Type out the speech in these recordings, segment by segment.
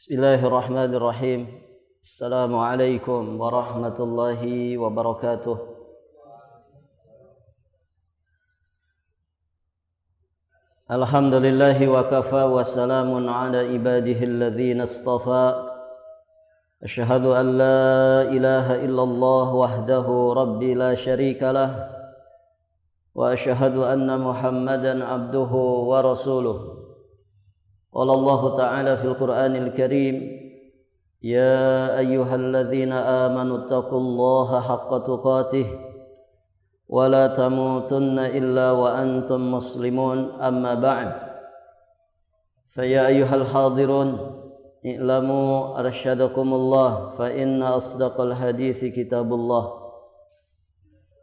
Bismillahirrahmanirrahim. Assalamualaikum warahmatullahi wabarakatuh. Alhamdulillahi wa kafa wa salamun ala ibadihi alladhina istafa. Asyhadu an la ilaha illallah wahdahu rabbi la syarika lah. Wa asyhadu anna Muhammadan abduhu wa rasuluh. Qala Allah Ta'ala fil Qur'anil Karim, ya ayyuhalladzina amanu taqullaha haqqa tuqatih wa la tamutunna illa wa antum muslimun, amma ba'd. Fa ya ayyuhal hadirun i'lamu arsyadakumullah fa inna asdaqal hadithi kitabullah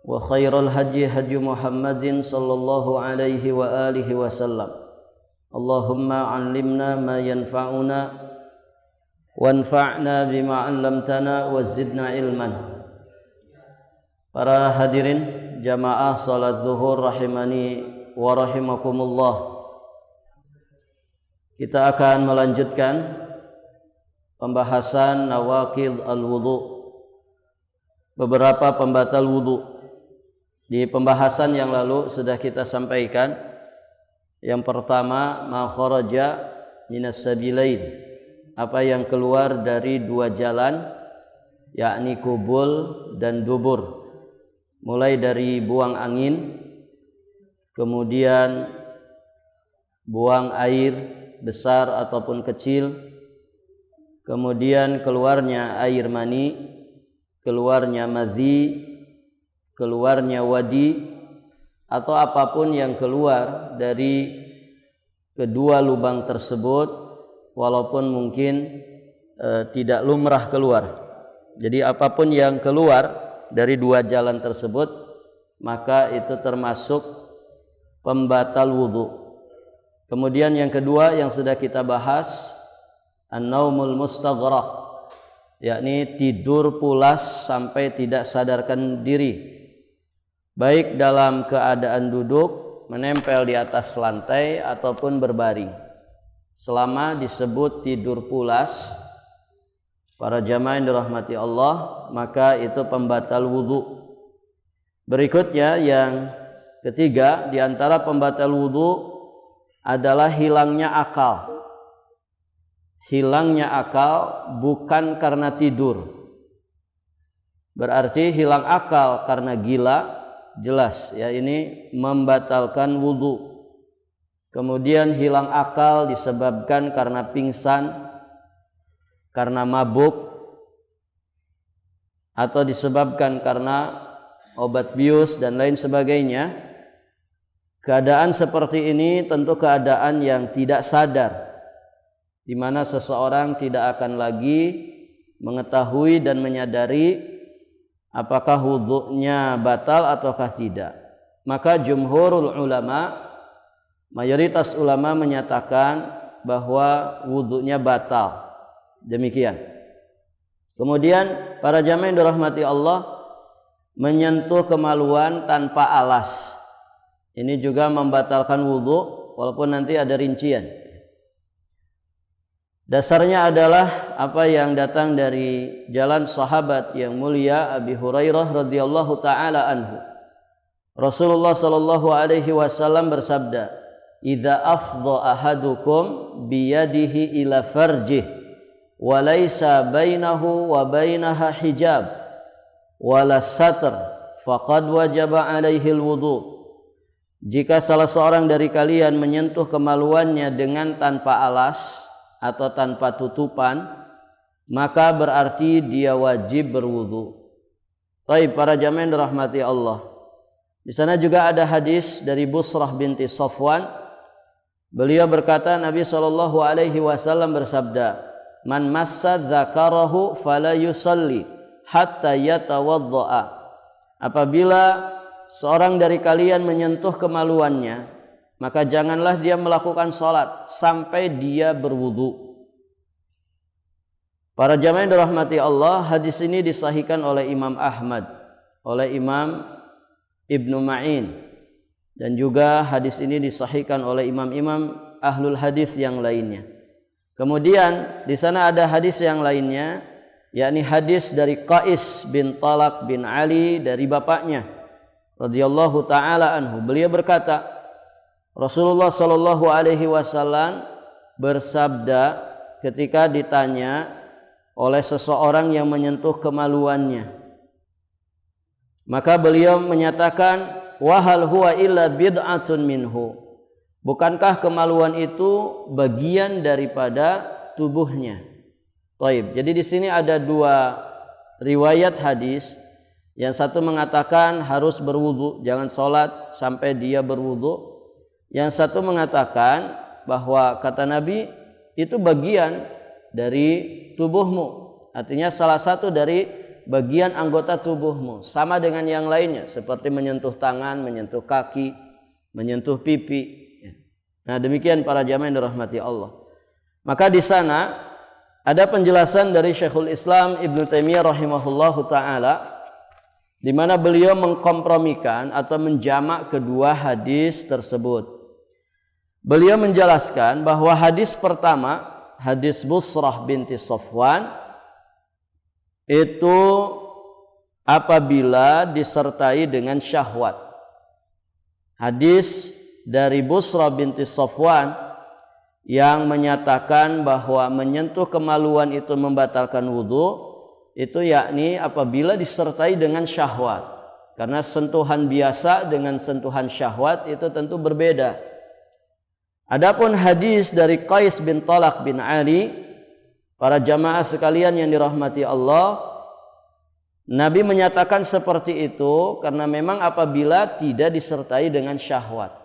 wa khairal hadyi hadyu Muhammadin sallallahu alaihi wa alihi wasallam. Allahumma 'allimna ma yanfa'una wanfa'na bima 'allamtana wa zidna ilman. Para hadirin jamaah salat zuhur rahimani wa rahimakumullah. Kita akan melanjutkan pembahasan nawaqidh al-wudu, beberapa pembatal wudu. Di pembahasan yang lalu sudah kita sampaikan yang pertama, ma kharaja minas sabilain, apa yang keluar dari dua jalan, yakni kubul dan dubur. Mulai dari buang angin, kemudian buang air besar ataupun kecil, kemudian keluarnya air mani, keluarnya madhi, keluarnya wadi, atau apapun yang keluar dari kedua lubang tersebut, walaupun mungkin tidak lumrah keluar. Jadi apapun yang keluar dari dua jalan tersebut, maka itu termasuk pembatal wudu. Kemudian yang kedua yang sudah kita bahas, an-naumul mustaghraq, yakni tidur pulas sampai tidak sadarkan diri, baik dalam keadaan duduk, menempel di atas lantai, ataupun berbaring. Selama disebut tidur pulas, para jamaah yang dirahmati Allah, maka itu pembatal wudu. Berikutnya yang ketiga, di antara pembatal wudu adalah hilangnya akal. Hilangnya akal bukan karena tidur. Berarti hilang akal karena gila, jelas ya, ini membatalkan wudu. Kemudian hilang akal disebabkan karena pingsan, karena mabuk, atau disebabkan karena obat bius dan lain sebagainya. Keadaan seperti ini tentu keadaan yang tidak sadar, di mana seseorang tidak akan lagi mengetahui dan menyadari apakah wudunya batal ataukah tidak. Maka jumhurul ulama, mayoritas ulama menyatakan bahwa wudunya batal. Demikian. Kemudian para jamaah yang dirahmati Allah, menyentuh kemaluan tanpa alas, ini juga membatalkan wudu, walaupun nanti ada rincian. Dasarnya adalah apa yang datang dari jalan sahabat yang mulia Abi Hurairah radhiyallahu taala anhu. Rasulullah sallallahu alaihi wasallam bersabda, "Idza afdha ahadukum biyadihi ila farjih wa laisa bainahu wa bainaha hijab wala satr faqad wajaba alaihi alwudu." Jika salah seorang dari kalian menyentuh kemaluannya dengan tanpa alas atau tanpa tutupan, maka berarti dia wajib berwudu. Baik para jamaah yang dirahmati Allah, di sana juga ada hadis dari Busrah binti Safwan. Beliau berkata, Nabi SAW bersabda, "Man massa dzakarahu fala yusalli hatta yatawaddaa." Apabila seorang dari kalian menyentuh kemaluannya, maka janganlah dia melakukan salat sampai dia berwudu. Para jamaah yang dirahmati Allah, hadis ini disahihkan oleh Imam Ahmad, oleh Imam Ibnu Ma'in, dan juga hadis ini disahihkan oleh imam-imam ahlul hadis yang lainnya. Kemudian di sana ada hadis yang lainnya, yakni hadis dari Qais bin Talaq bin Ali dari bapaknya radhiyallahu taala anhu. Beliau berkata, Rasulullah sallallahu alaihi wasallam bersabda ketika ditanya oleh seseorang yang menyentuh kemaluannya. Maka beliau menyatakan, wa hal huwa illa bid'atun minhu. Bukankah kemaluan itu bagian daripada tubuhnya? Taib. Jadi di sini ada dua riwayat hadis. Yang satu mengatakan harus berwudu, jangan sholat sampai dia berwudu. Yang satu mengatakan bahwa kata Nabi itu bagian dari tubuhmu. Artinya salah satu dari bagian anggota tubuhmu, sama dengan yang lainnya, seperti menyentuh tangan, menyentuh kaki, menyentuh pipi. Nah, demikian para jamaah yang dirahmati Allah. Maka di sana ada penjelasan dari Syekhul Islam Ibnu Taimiyah rahimahullahu taala, di mana beliau mengkompromikan atau menjamak kedua hadis tersebut. Beliau menjelaskan bahwa hadis pertama, hadis Busrah binti Safwan, itu apabila disertai dengan syahwat. Hadis dari Busrah binti Safwan yang menyatakan bahwa menyentuh kemaluan itu membatalkan wudu, itu yakni apabila disertai dengan syahwat. Karena sentuhan biasa dengan sentuhan syahwat itu tentu berbeda. Adapun hadis dari Qais bin Talaq bin Ali, para jamaah sekalian yang dirahmati Allah, Nabi menyatakan seperti itu karena memang apabila tidak disertai dengan syahwat.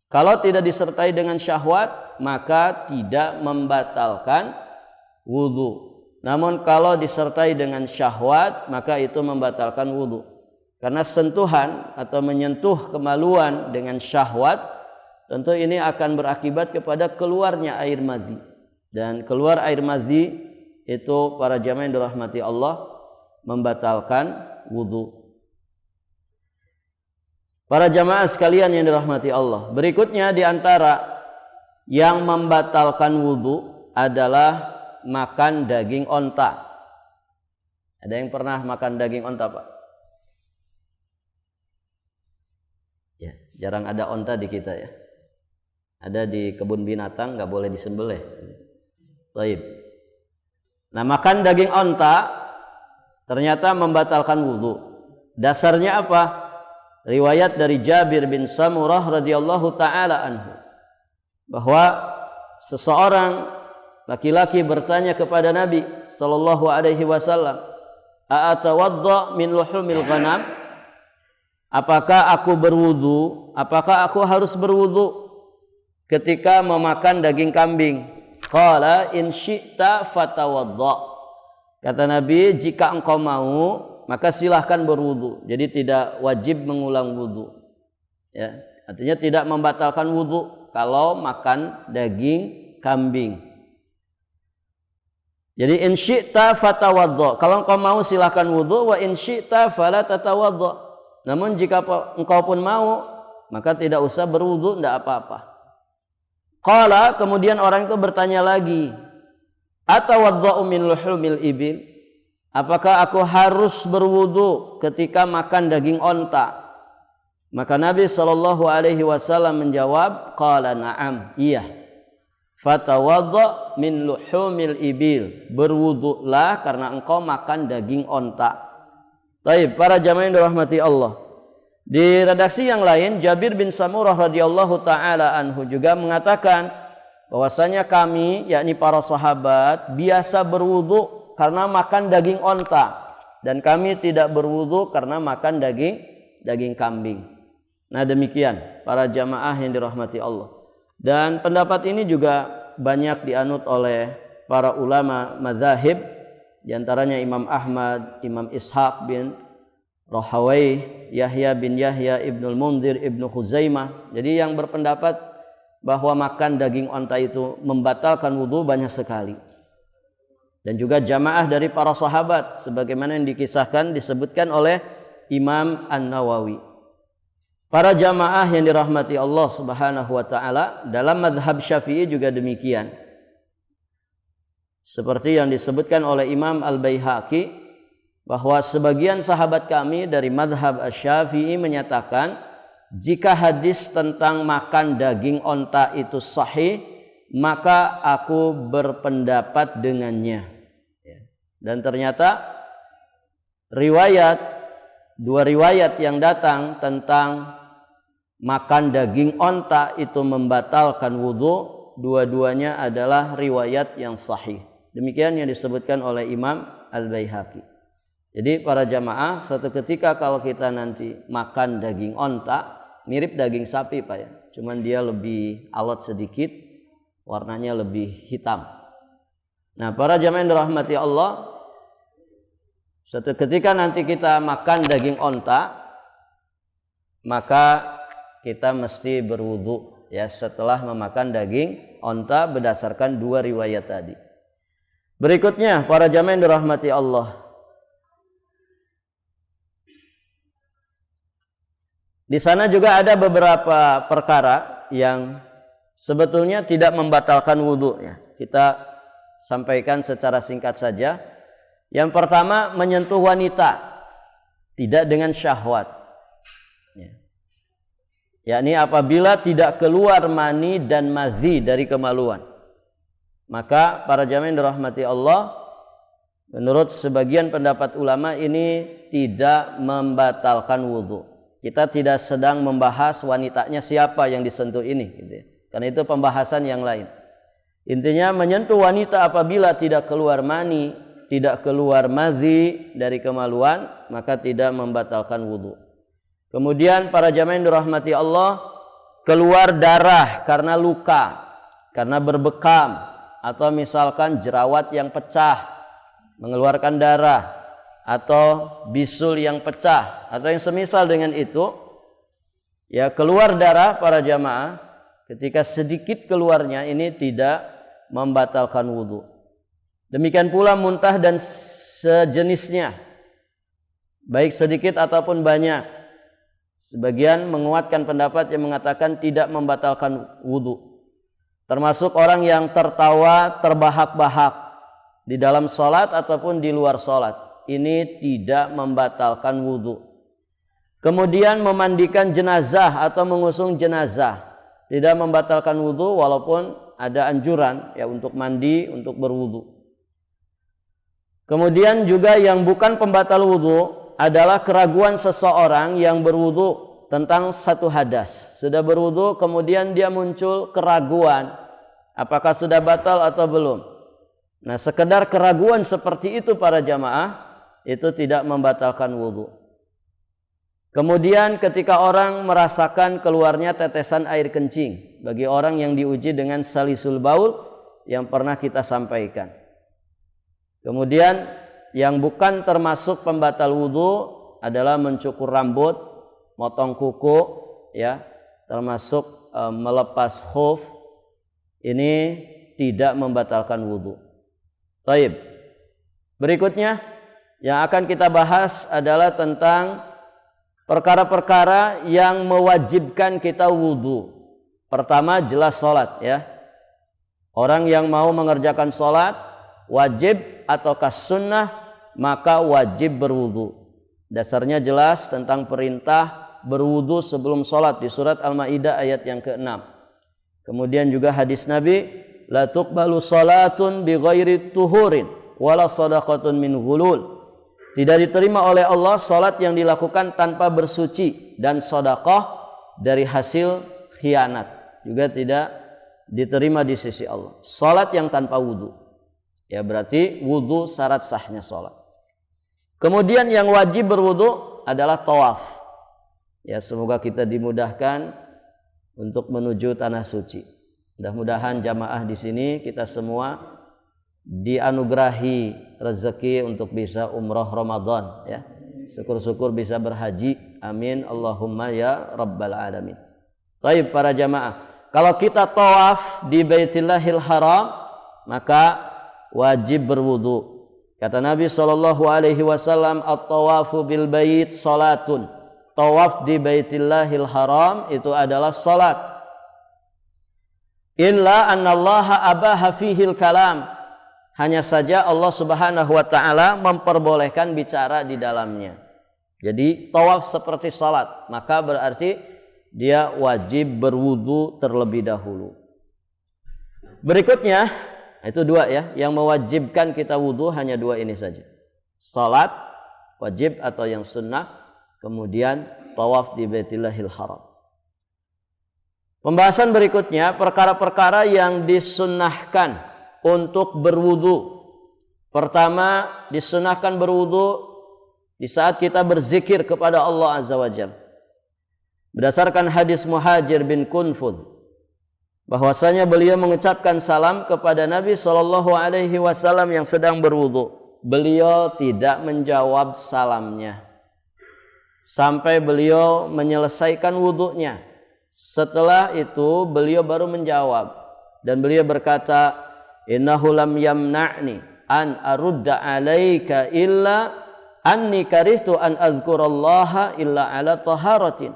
Kalau tidak disertai dengan syahwat, maka tidak membatalkan wudu. Namun kalau disertai dengan syahwat, maka itu membatalkan wudu. Karena sentuhan atau menyentuh kemaluan dengan syahwat, tentu ini akan berakibat kepada keluarnya air madhi. Dan keluar air madhi itu para jamaah yang dirahmati Allah membatalkan wudu. Para jamaah sekalian yang dirahmati Allah, berikutnya di antara yang membatalkan wudu adalah makan daging onta. Ada yang pernah makan daging onta, Pak? Ya, jarang ada onta di kita ya. Ada di kebun binatang, nggak boleh disembelih. Baik. Nah, makan daging onta ternyata membatalkan wudu. Dasarnya apa? Riwayat dari Jabir bin Samurah radhiyallahu taala anhu, bahwa seseorang laki-laki bertanya kepada Nabi sallallahu alaihi wasallam, "A'atawadda min luhumil ghanam?" Apakah aku berwudu? Apakah aku harus berwudu ketika memakan daging kambing? Qala in syi'ta fatawadda. Kata Nabi, jika engkau mau maka silahkan berwudu. Jadi tidak wajib mengulang wudu. Ya, artinya tidak membatalkan wudu kalau makan daging kambing. Jadi in syi'ta fatawadda. Kalau engkau mau silahkan wudu, wa in syi'ta fala tatawadda. Namun jika engkau pun mau, maka tidak usah berwudu, tidak apa-apa. Qala, kemudian orang itu bertanya lagi, atawadda'u min luhumil ibil? Apakah aku harus berwudu ketika makan daging onta? Maka Nabi SAW menjawab, qala na'am, iya. Fatawadda' min luhumil ibil. Berwudulah karena engkau makan daging onta. Baik, para jamaah yang dirahmati Allah. Di redaksi yang lain, Jabir bin Samurah radhiyallahu taala anhu juga mengatakan bahwasanya kami, yakni para sahabat, biasa berwudu karena makan daging onta, dan kami tidak berwudu karena makan daging kambing. Nah, demikian para jamaah yang dirahmati Allah. Dan pendapat ini juga banyak dianut oleh para ulama mazahib, di antaranya Imam Ahmad, Imam Ishaq bin Rahawai, Yahya bin Yahya Ibnul Munzir, Ibnu Khuzaimah. Jadi yang berpendapat bahwa makan daging onta itu membatalkan wudu banyak sekali. Dan juga jamaah dari para sahabat sebagaimana yang dikisahkan disebutkan oleh Imam An-Nawawi. Para jamaah yang dirahmati Allah Subhanahu wa taala, dalam mazhab Syafi'i juga demikian. seperti yang disebutkan oleh Imam Al-Baihaqi bahwa sebagian sahabat kami dari madhab Asy-Syafi'i menyatakan jika hadis tentang makan daging onta itu sahih, maka aku berpendapat dengannya. Dan ternyata dua riwayat yang datang tentang makan daging onta itu membatalkan wudu, dua-duanya adalah riwayat yang sahih. Demikian yang disebutkan oleh Imam Al-Baihaqi. Jadi para jamaah, suatu ketika kalau kita nanti makan daging onta, mirip daging sapi Pak ya, cuman dia lebih alot sedikit, warnanya lebih hitam. Nah para jamaah yang dirahmati Allah, suatu ketika nanti kita makan daging onta, maka kita mesti berwudu ya setelah memakan daging onta berdasarkan dua riwayat tadi. Berikutnya para jamaah yang dirahmati Allah, di sana juga ada beberapa perkara yang sebetulnya tidak membatalkan wudu ya. Kita sampaikan secara singkat saja. Yang pertama, menyentuh wanita tidak dengan syahwat. Yakni apabila tidak keluar mani dan madhi dari kemaluan. Maka para jamaah yang dirahmati Allah, menurut sebagian pendapat ulama ini tidak membatalkan wudu. Kita tidak sedang membahas wanitanya siapa yang disentuh ini gitu ya. Karena itu pembahasan yang lain. Intinya menyentuh wanita apabila tidak keluar mani, tidak keluar madhi dari kemaluan, maka tidak membatalkan wudu. Kemudian para jamaah yang dirahmati Allah, keluar darah karena luka, karena berbekam, atau misalkan jerawat yang pecah mengeluarkan darah, atau bisul yang pecah, atau yang semisal dengan itu, ya keluar darah para jamaah, ketika sedikit keluarnya ini tidak membatalkan wudu. Demikian pula muntah dan sejenisnya, baik sedikit ataupun banyak. Sebagian menguatkan pendapat yang mengatakan tidak membatalkan wudu. Termasuk orang yang tertawa terbahak-bahak di dalam sholat ataupun di luar sholat, ini tidak membatalkan wudu. Kemudian memandikan jenazah atau mengusung jenazah tidak membatalkan wudu, walaupun ada anjuran ya untuk mandi, untuk berwudu. Kemudian juga yang bukan pembatal wudu adalah keraguan seseorang yang berwudu tentang satu hadas. Sudah berwudu kemudian dia muncul keraguan apakah sudah batal atau belum. Nah, sekedar keraguan seperti itu para jamaah itu tidak membatalkan wudu. Kemudian ketika orang merasakan keluarnya tetesan air kencing, bagi orang yang diuji dengan salisul baul yang pernah kita sampaikan. Kemudian yang bukan termasuk pembatal wudu adalah mencukur rambut, motong kuku, ya, termasuk melepas khuf, ini tidak membatalkan wudu. Baik. Berikutnya yang akan kita bahas adalah tentang perkara-perkara yang mewajibkan kita wudu. Pertama jelas sholat ya. Orang yang mau mengerjakan sholat wajib ataukah sunnah, maka wajib berwudu. Dasarnya jelas tentang perintah berwudu sebelum sholat di surat Al-Maidah ayat yang ke-6. Kemudian juga hadis Nabi, la tuqbalu salatun bi ghairi tuhurin wala sadaqatun min ghulul. Tidak diterima oleh Allah salat yang dilakukan tanpa bersuci, dan sedekah dari hasil khianat juga tidak diterima di sisi Allah. Salat yang tanpa wudu, ya berarti wudu syarat sahnya salat. Kemudian yang wajib berwudu adalah tawaf. Ya, semoga kita dimudahkan untuk menuju tanah suci. Mudah-mudahan jamaah di sini kita semua dianugerahi rezeki untuk bisa umroh Ramadan ya. Syukur-syukur bisa berhaji. Amin Allahumma ya rabbal alamin. Baik para jamaah, kalau kita tawaf di Baitillahil Haram maka wajib berwudu. Kata Nabi SAW, at-tawafu bil bait salatun. Tawaf di Baitillahil Haram itu adalah salat. Illa annallaha abaha fihil kalam. Hanya saja Allah Subhanahu wa taala memperbolehkan bicara di dalamnya. Jadi tawaf seperti salat, maka berarti dia wajib berwudu terlebih dahulu. Berikutnya, itu dua ya, yang mewajibkan kita wudu hanya dua ini saja. Salat wajib atau yang sunnah, kemudian tawaf di Baitillahil Haram. Pembahasan berikutnya, perkara-perkara yang disunnahkan untuk berwudu. Pertama, disunnahkan berwudu di saat kita berzikir kepada Allah Azza wa Jalla. Berdasarkan hadis Muhajir bin Kunfud, bahwasanya beliau mengucapkan salam kepada Nabi SAW yang sedang berwudu. Beliau tidak menjawab salamnya sampai beliau menyelesaikan wudunya. Setelah itu beliau baru menjawab dan beliau berkata, innahu lam yamna'ni an arudda alaika illa anni karihtu an azkurallaha illa ala taharatin.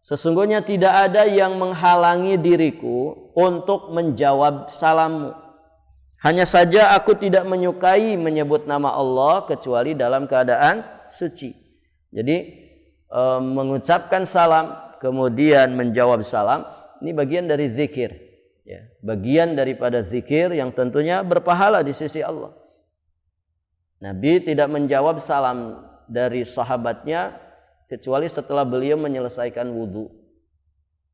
Sesungguhnya tidak ada yang menghalangi diriku untuk menjawab salammu. Hanya saja aku tidak menyukai menyebut nama Allah kecuali dalam keadaan suci. Jadi mengucapkan salam kemudian menjawab salam, ini bagian dari zikir, ya, bagian daripada zikir yang tentunya berpahala di sisi Allah. Nabi tidak menjawab salam dari sahabatnya kecuali setelah beliau menyelesaikan wudu.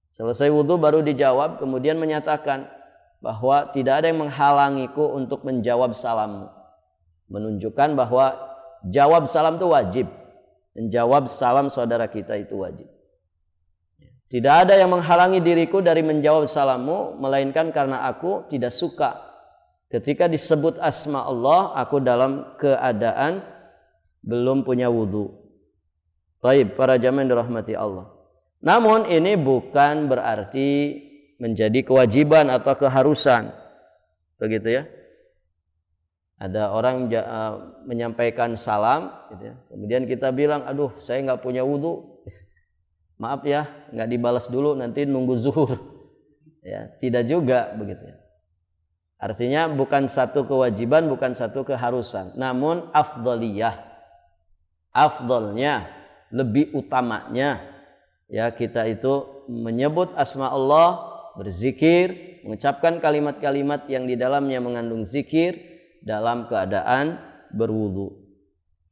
Selesai wudu baru dijawab, kemudian menyatakan bahwa tidak ada yang menghalangiku untuk menjawab salammu. Menunjukkan bahwa jawab salam itu wajib. Menjawab salam saudara kita itu wajib. Tidak ada yang menghalangi diriku dari menjawab salammu, melainkan karena aku tidak suka ketika disebut asma Allah, aku dalam keadaan belum punya wudu. Baik, para jamaah yang dirahmati Allah. Namun ini bukan berarti menjadi kewajiban atau keharusan. Begitu ya. Ada orang menyampaikan salam, gitu ya. Kemudian kita bilang, aduh saya nggak punya wudu. Maaf ya, nggak dibalas dulu, nanti nunggu zuhur. Ya, tidak juga begitu. Artinya bukan satu kewajiban, bukan satu keharusan, namun afdaliyah, afdalnya, lebih utamanya, ya kita itu menyebut asma Allah, berzikir, mengucapkan kalimat-kalimat yang di dalamnya mengandung zikir dalam keadaan berwudu.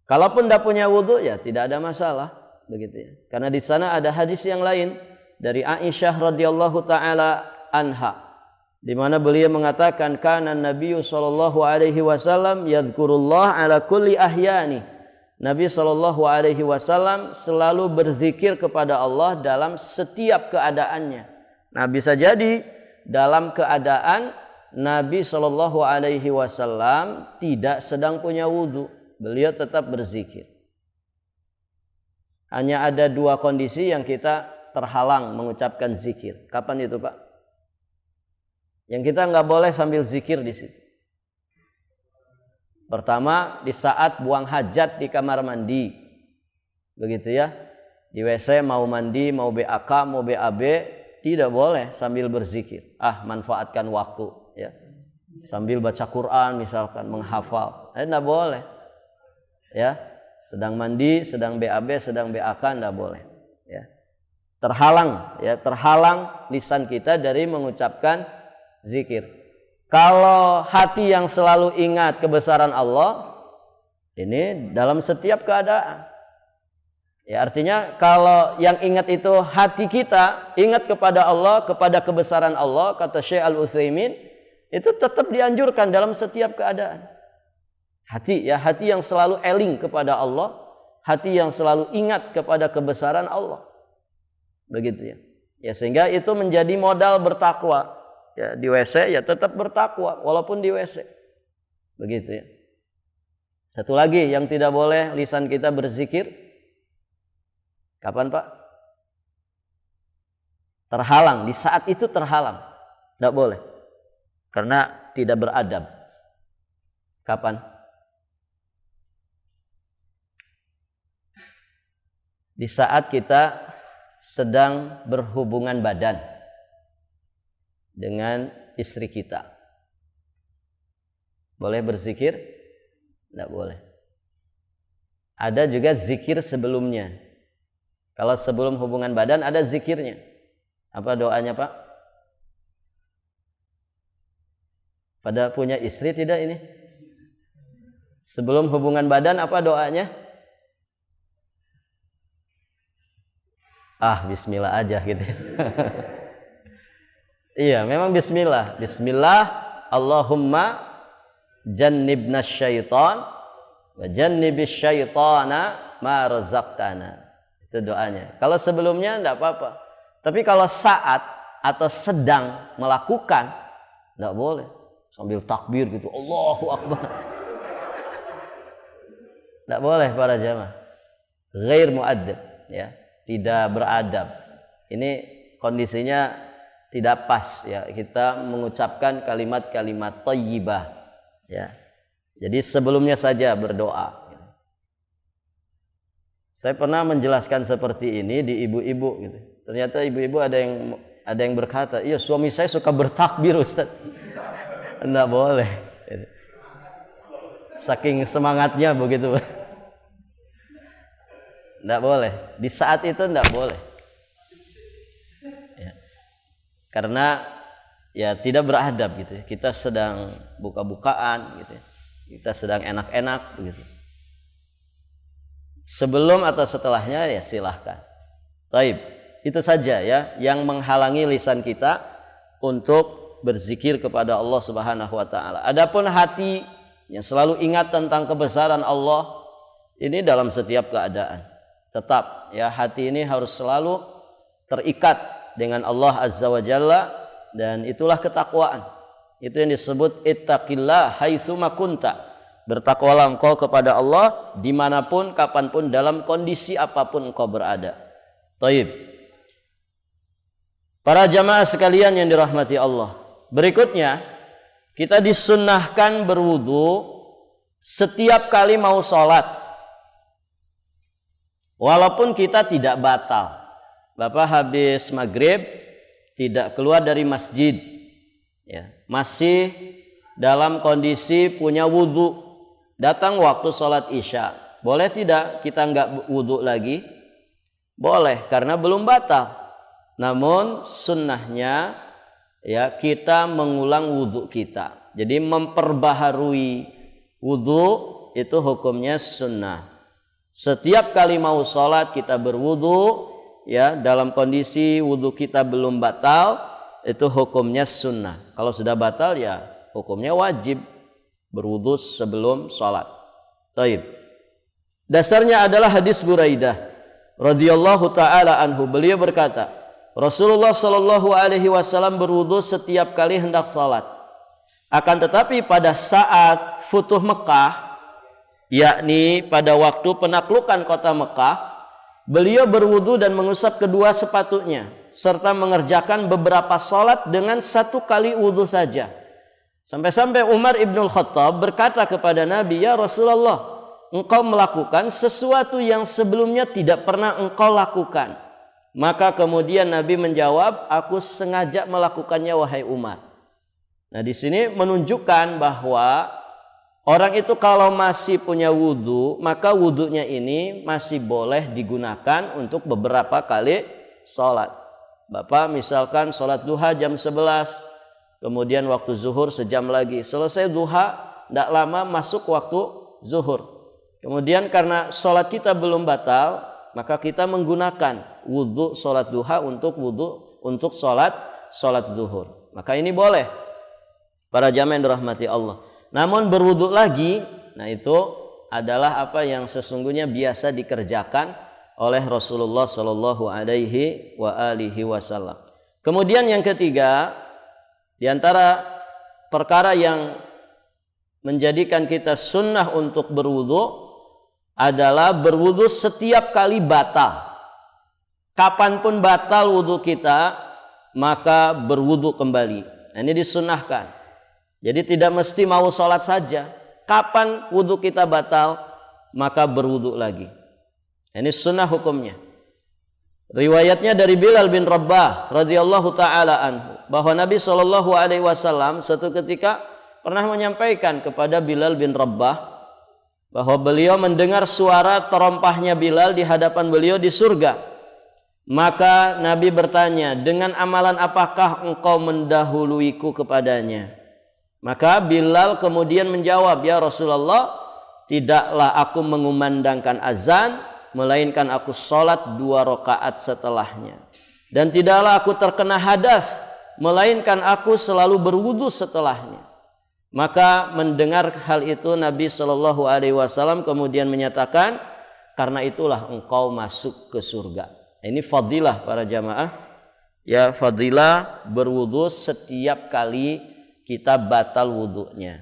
Kalaupun tidak punya wudu, ya tidak ada masalah. Begitu ya. Karena di sana ada hadis yang lain dari Aisyah radhiyallahu taala anha, di mana beliau mengatakan kana Nabi sallallahu alaihi wasallam yadhkurullah ala kulli ahyani. Nabi sallallahu alaihi wasallam selalu berzikir kepada Allah dalam setiap keadaannya. Nah, bisa jadi dalam keadaan Nabi sallallahu alaihi wasallam tidak sedang punya wudu, beliau tetap berzikir. Hanya ada dua kondisi yang kita terhalang mengucapkan zikir. Kapan itu, Pak? Yang kita nggak boleh sambil zikir di situ. Pertama, di saat buang hajat di kamar mandi. Begitu ya. Di WC mau mandi, mau BAK, mau BAB, tidak boleh sambil berzikir. Manfaatkan waktu, ya. Sambil baca Quran misalkan, menghafal. Tidak boleh. Ya. Sedang mandi, sedang BAB, sedang BAK, tidak boleh. Ya. Terhalang, ya, terhalang lisan kita dari mengucapkan zikir. Kalau hati yang selalu ingat kebesaran Allah, ini dalam setiap keadaan. Ya, artinya kalau yang ingat itu hati kita, ingat kepada Allah, kepada kebesaran Allah, kata Syekh Al-Utsaimin, itu tetap dianjurkan dalam setiap keadaan. Hati, ya, hati yang selalu eling kepada Allah, hati yang selalu ingat kepada kebesaran Allah. Begitu ya. Ya, sehingga itu menjadi modal bertakwa. Ya, di WC ya tetap bertakwa walaupun di WC. Begitu ya. Satu lagi yang tidak boleh lisan kita berzikir. Kapan, Pak? Terhalang, di saat itu terhalang. Tidak boleh. Karena tidak beradab. Kapan? Di saat kita sedang berhubungan badan dengan istri kita. Boleh berzikir? Tidak boleh. Ada juga zikir sebelumnya. Kalau sebelum hubungan badan ada zikirnya. Apa doanya, Pak? Pada punya istri tidak ini? Sebelum hubungan badan apa doanya? Bismillah aja gitu. Iya, memang bismillah. Bismillah, Allahumma jannibna syaitan wa jannibis syaitana ma razaqtana. Itu doanya. Kalau sebelumnya enggak apa-apa. Tapi kalau saat atau sedang melakukan enggak boleh. Sambil takbir gitu, Allahu Akbar. Enggak boleh para jamaah. Ghair mu'addab, ya. Tidak beradab. Ini kondisinya tidak pas, ya. Kita mengucapkan kalimat-kalimat thayyibah, ya. Jadi sebelumnya saja berdoa. Saya pernah menjelaskan seperti ini di ibu-ibu gitu. Ternyata ibu-ibu ada yang berkata, "Iya, suami saya suka bertakbir, Ustaz." Enggak boleh. Saking semangatnya begitu. Tidak boleh. Di saat itu tidak boleh. Ya. Karena ya tidak beradab gitu. Kita sedang buka-bukaan gitu. Kita sedang enak-enak begitu. Sebelum atau setelahnya ya silahkan. Taib. Itu saja ya yang menghalangi lisan kita untuk berzikir kepada Allah Subhanahu wa taala. Adapun hati yang selalu ingat tentang kebesaran Allah ini dalam setiap keadaan. Tetap ya hati ini harus selalu terikat dengan Allah Azza wa Jalla, dan itulah ketakwaan. Itu yang disebut ittaqillah haitsuma kunta. Bertakwalah engkau kepada Allah dimanapun, kapanpun, dalam kondisi apapun engkau berada. Taib. Para jamaah sekalian yang dirahmati Allah, berikutnya kita disunnahkan berwudu setiap kali mau sholat. Walaupun kita tidak batal. Bapak habis maghrib tidak keluar dari masjid, ya, masih dalam kondisi punya wudu, datang waktu sholat isya, boleh tidak kita nggak wudu lagi? Boleh, karena belum batal. Namun sunnahnya ya kita mengulang wudu kita. Jadi memperbaharui wudu itu hukumnya sunnah. Setiap kali mau sholat kita berwudu, ya, dalam kondisi wudu kita belum batal, itu hukumnya sunnah. Kalau sudah batal ya hukumnya wajib berwudu sebelum sholat. Taib. Dasarnya adalah hadis Buraidah radhiyallahu taala anhu. Beliau berkata, Rasulullah Shallallahu alaihi wasallam berwudu setiap kali hendak sholat. Akan tetapi pada saat Futuh Mekah, yakni pada waktu penaklukan kota Mekah, beliau berwudu dan mengusap kedua sepatunya serta mengerjakan beberapa sholat dengan satu kali wudu saja. Sampai-sampai Umar ibnul Khattab berkata kepada Nabi, "Ya Rasulullah, engkau melakukan sesuatu yang sebelumnya tidak pernah engkau lakukan." Maka kemudian Nabi menjawab, "Aku sengaja melakukannya wahai Umar." Nah, di sini menunjukkan bahwa orang itu kalau masih punya wudu, maka wudunya ini masih boleh digunakan untuk beberapa kali sholat. Bapak misalkan sholat duha jam 11, kemudian waktu zuhur sejam lagi. Selesai duha, tidak lama masuk waktu zuhur. Kemudian karena sholat kita belum batal, maka kita menggunakan wudu sholat duha untuk wudu untuk sholat zuhur. Maka ini boleh. Para jamaah yang dirahmati Allah. Namun berwudu lagi, nah itu adalah apa yang sesungguhnya biasa dikerjakan oleh Rasulullah Shallallahu alaihi wasallam. Kemudian yang ketiga, di antara perkara yang menjadikan kita sunnah untuk berwudu adalah berwudu setiap kali batal. Kapanpun batal wudu kita, maka berwudu kembali. Nah, ini disunnahkan. Jadi tidak mesti mau sholat saja. Kapan wudu kita batal, maka berwudu lagi. Ini sunnah hukumnya. Riwayatnya dari Bilal bin Rabah radhiyallahu taala anhu bahwa Nabi Shallallahu alaihi wasallam suatu ketika pernah menyampaikan kepada Bilal bin Rabah bahwa beliau mendengar suara terompahnya Bilal di hadapan beliau di surga. Maka Nabi bertanya, dengan amalan apakah engkau mendahuluiku kepadanya? Maka Bilal kemudian menjawab, ya Rasulullah, tidaklah aku mengumandangkan azan, melainkan aku sholat 2 rakaat setelahnya. Dan tidaklah aku terkena hadas, melainkan aku selalu berwudu setelahnya. Maka mendengar hal itu Nabi Shallallahu Alaihi Wasallam kemudian menyatakan, karena itulah engkau masuk ke surga. Ini fadilah para jamaah, ya, fadilah berwudu setiap kali kita batal wudunya.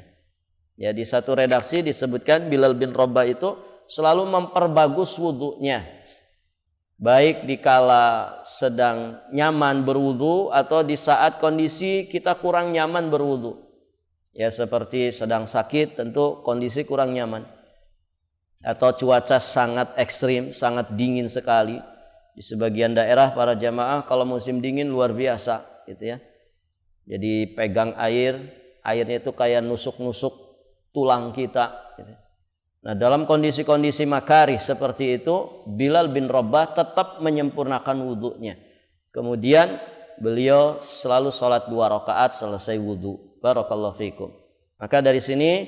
Ya, di satu redaksi disebutkan Bilal bin Rabah itu selalu memperbagus wudunya, baik dikala sedang nyaman berwudu atau di saat kondisi kita kurang nyaman berwudu. Ya, seperti sedang sakit tentu kondisi kurang nyaman, atau cuaca sangat ekstrim, sangat dingin sekali. Di sebagian daerah para jamaah kalau musim dingin luar biasa gitu ya. Jadi pegang airnya itu kayak nusuk-nusuk tulang kita gitu. Nah, dalam kondisi-kondisi makarih seperti itu, Bilal bin Rabah tetap menyempurnakan wudunya. Kemudian beliau selalu sholat 2 rakaat selesai wudu. Barakallahu fikum. Maka dari sini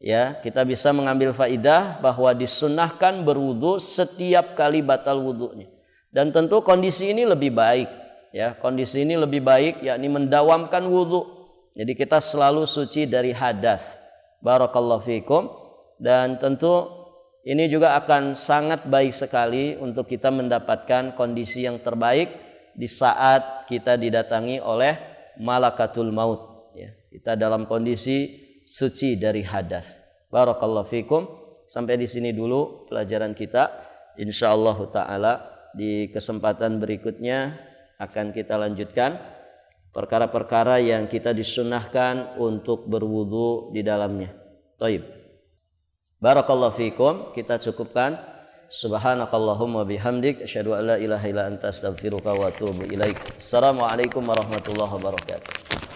ya kita bisa mengambil faidah bahwa disunnahkan berwudu setiap kali batal wudunya. Dan tentu kondisi ini lebih baik ya, kondisi ini lebih baik yakni mendawamkan wudu. Jadi kita selalu suci dari hadas. Barakallahu fikum. Dan tentu ini juga akan sangat baik sekali untuk kita mendapatkan kondisi yang terbaik di saat kita didatangi oleh malakatul maut. Ya, kita dalam kondisi suci dari hadas. Barakallahu fikum. Sampai di sini dulu pelajaran kita. Insyaallah taala di kesempatan berikutnya akan kita lanjutkan perkara-perkara yang kita disunnahkan untuk berwudu di dalamnya. Taib. Barakallahu fikum. Kita cukupkan. Subhanakallahumma bihamdik asyhadu an la ilaha illa anta astaghfiruka wa atubu ilaik. Assalamualaikum warahmatullahi wabarakatuh.